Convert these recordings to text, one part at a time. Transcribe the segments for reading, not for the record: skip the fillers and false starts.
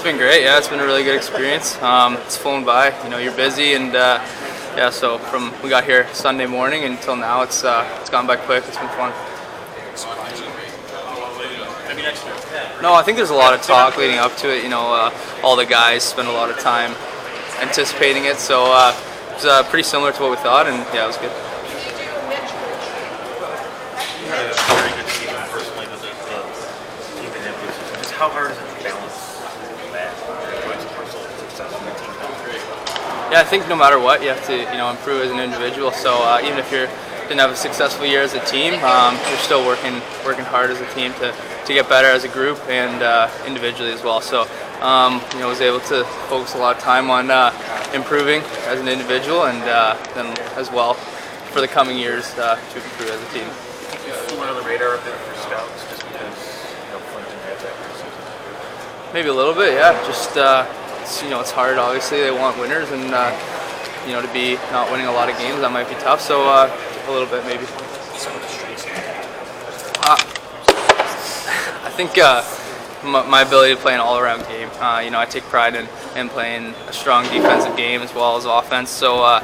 been great. Yeah, it's been a really good experience. It's flown by. You know, you're busy, and yeah. So from we got here Sunday morning until now, it's gone by quick. It's been fun. No, I think there's a lot of talk leading up to it. You know, all the guys spend a lot of time anticipating it, so it was pretty similar to what we thought, and yeah, it was good. You had a very good season personally with the team in Memphis. Just how hard is it to balance that personal success in the team? Yeah, I think no matter what, you have to improve as an individual. So even if you didn't have a successful year as a team, you're still working hard as a team to get better as a group and individually as well. So I was able to focus a lot of time on improving as an individual, and then as well for the coming years to improve as a team. You flew under the radar a bit for scouts just because Flint didn't have that season? Maybe a little bit, yeah. Just it's hard. Obviously, they want winners, and to be not winning a lot of games, that might be tough. So a little bit maybe. I think my ability to play an all-around game. I take pride in playing a strong defensive game as well as offense. So I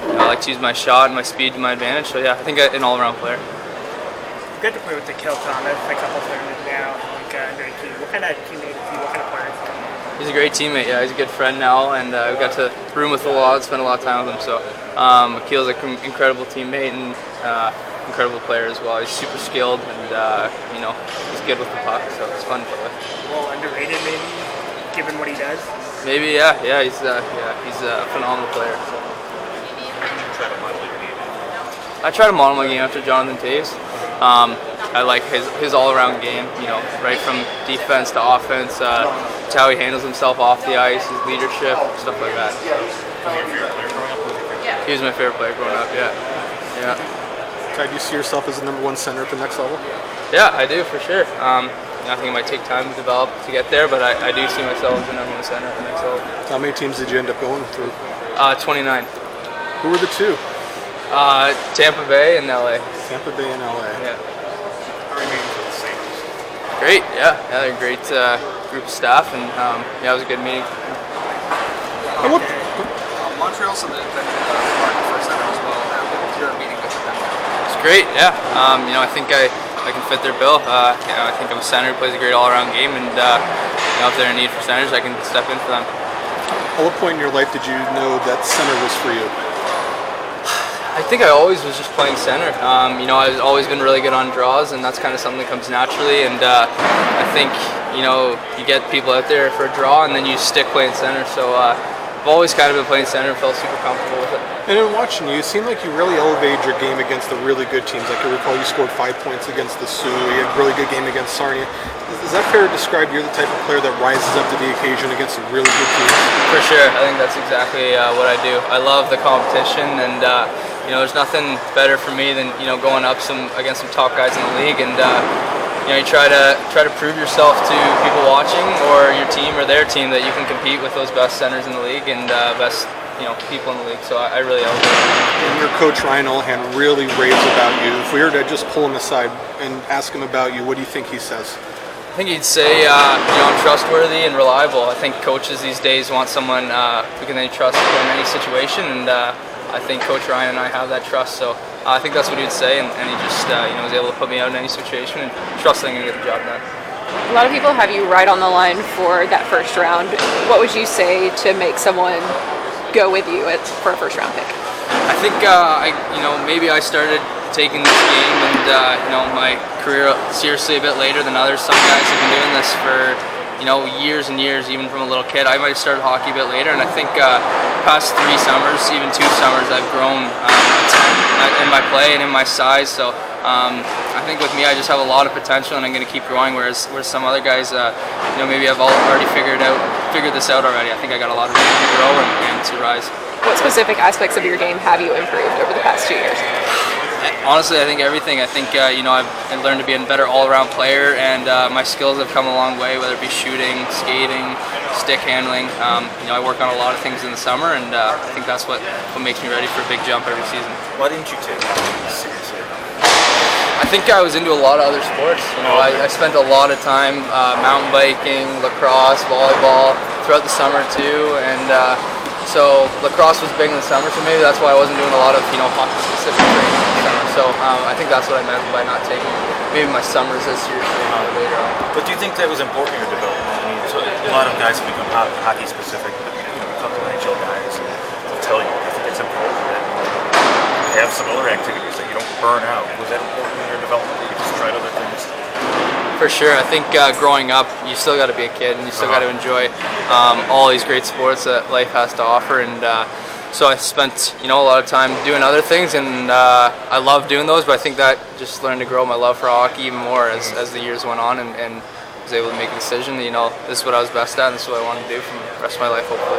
like to use my shot and my speed to my advantage. So yeah, I think an all-around player. You got to play with Kel Thomas a couple of times now. Great team. What kind of teammate is he? What kind of player is he? He's a great teammate. Yeah, he's a good friend now, and we got to room with a lot, spend a lot of time with him. So Akil's an incredible teammate and incredible player as well. He's super skilled, and he's good with the puck, so it's fun to play with. Well, underrated maybe, given what he does. Maybe, yeah. He's a phenomenal player. So. I try to model my game after Jonathan Toews. I like his all-around game, right from defense to offense, to how he handles himself off the ice, his leadership, stuff like that. He was my favorite player growing up, yeah. Ty, do you see yourself as the #1 center at the next level? Yeah, I do, for sure. I think it might take time to develop to get there, but I do see myself as the #1 center at the next level. How many teams did you end up going through? 29. Who were the two? Tampa Bay and LA. Tampa Bay and LA. Yeah. How are you meeting with the Saints? Great, yeah. They're a great group of staff, and it was a good meeting. Montreal said that you for center as well. Your meeting with them. It's great, yeah. I think I can fit their bill. I think I'm a center who plays a great all-around game, and if they're in need for centers, I can step in for them. At what point in your life did you know that center was for you? I think I always was just playing center. I've always been really good on draws, and that's kind of something that comes naturally. And I think you get people out there for a draw, and then you stick playing center. So I've always kind of been playing center and felt super comfortable with it. And in watching you, it seemed like you really elevated your game against the really good teams. Like I recall, you scored 5 points against the Sioux. You had a really good game against Sarnia. Is that fair to describe you're the type of player that rises up to the occasion against a really good team? For sure. I think that's exactly what I do. I love the competition, and there's nothing better for me than going up against some top guys in the league, and you try to prove yourself to people watching or your team or their team that you can compete with those best centers in the league and best people in the league. So I really elevate it. And your coach Ryan Olahan really raves about you. If we were to just pull him aside and ask him about you, what do you think he says? I think he'd say, I'm trustworthy and reliable. I think coaches these days want someone who can they trust in any situation, and I think Coach Ryan and I have that trust. So I think that's what he'd say, and he just was able to put me out in any situation and trust that I'm going to get the job done. A lot of people have you right on the line for that first round. What would you say to make someone go with you for a first round pick? I think maybe I started taking this game and my career seriously a bit later than others. Some guys have been doing this for years and years, even from a little kid. I might have started hockey a bit later, and I think past 3 summers, even 2 summers, I've grown in my play and in my size. So I think with me, I just have a lot of potential, and I'm going to keep growing. Whereas some other guys, maybe I've already figured this out already. I think I got a lot of room to grow and to rise. What specific aspects of your game have you improved over the past 2 years? Honestly, I think everything. I think I've learned to be a better all-around player, and my skills have come a long way, whether it be shooting, skating, stick handling. I work on a lot of things in the summer, and I think that's what makes me ready for a big jump every season. Why didn't you take it seriously? I think I was into a lot of other sports. I spent a lot of time mountain biking, lacrosse, volleyball throughout the summer too, and so lacrosse was big in the summer. So maybe that's why I wasn't doing a lot of hockey specific training in the summer. So I think that's what I meant by not taking maybe my summers as seriously later on. But do you think that was important in your development? I mean, so a lot of guys have become hockey specific, but you talk to NHL guys, they'll tell you. I think it's important that you have some other activities that you don't burn out. Was that important in your development? That you just tried other things? For sure. I think growing up, you still got to be a kid, and you still got to enjoy all these great sports that life has to offer. And so I spent a lot of time doing other things, and I love doing those. But I think that just learned to grow my love for hockey even more as the years went on, and was able to make a decision. This is what I was best at, and this is what I want to do for the rest of my life, hopefully.